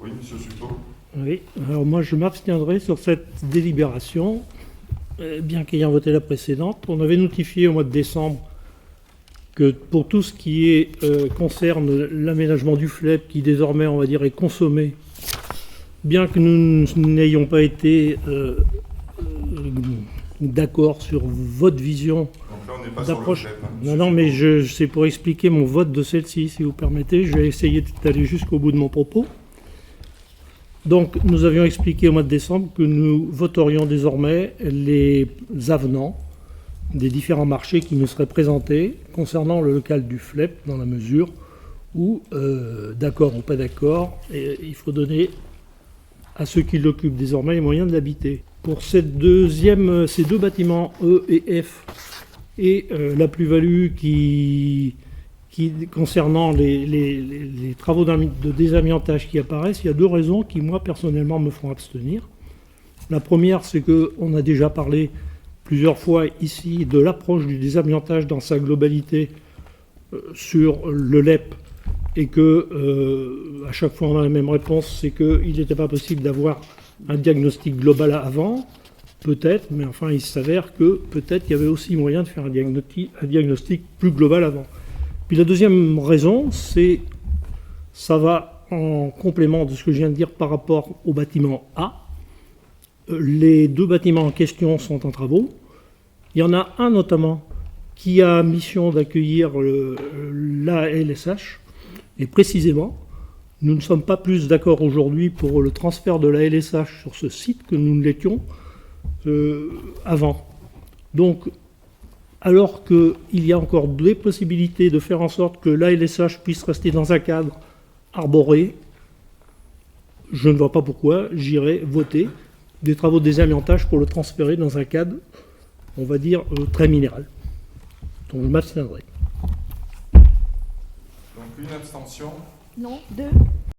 Oui, monsieur Suto. Oui, alors moi je m'abstiendrai sur cette délibération, bien qu'ayant voté la précédente. On avait notifié au mois de décembre que pour tout ce qui concerne l'aménagement du FLEP, qui désormais, on va dire, est consommé, bien que nous n'ayons pas été d'accord sur votre vision Donc là, on n'est pas d'approche. sur le FLEP. Non, non, mais c'est pour expliquer mon vote de celle-ci, si vous permettez. Je vais essayer d'aller jusqu'au bout de mon propos. Donc, nous avions expliqué au mois de décembre que nous voterions désormais les avenants des différents marchés qui nous seraient présentés concernant le local du FLEP, dans la mesure où, d'accord ou pas d'accord, il faut donner à ceux qui l'occupent désormais les moyens de l'habiter. Pour ces deux bâtiments E et F, et la plus-value qui concernant les travaux de désamiantage qui apparaissent, il y a deux raisons qui, moi, personnellement, me font abstenir. La première, c'est qu'on a déjà parlé plusieurs fois ici de l'approche du désamiantage dans sa globalité sur le LEP, et que, à chaque fois, on a la même réponse, c'est qu'il n'était pas possible d'avoir un diagnostic global avant, peut-être, mais enfin, il s'avère que peut-être il y avait aussi moyen de faire un diagnostic plus global avant. Puis la deuxième raison, ça va en complément de ce que je viens de dire par rapport au bâtiment A. Les deux bâtiments en question sont en travaux. Il y en a un notamment qui a mission d'accueillir l'ALSH. Et précisément, nous ne sommes pas plus d'accord aujourd'hui pour le transfert de l'ALSH sur ce site que nous ne l'étions avant. Donc, alors qu'il y a encore des possibilités de faire en sorte que l'ALSH puisse rester dans un cadre arboré, je ne vois pas pourquoi j'irai voter des travaux de désamiantage pour le transférer dans un cadre, on va dire, très minéral. Donc je m'abstiendrai. Donc une abstention. Non, deux.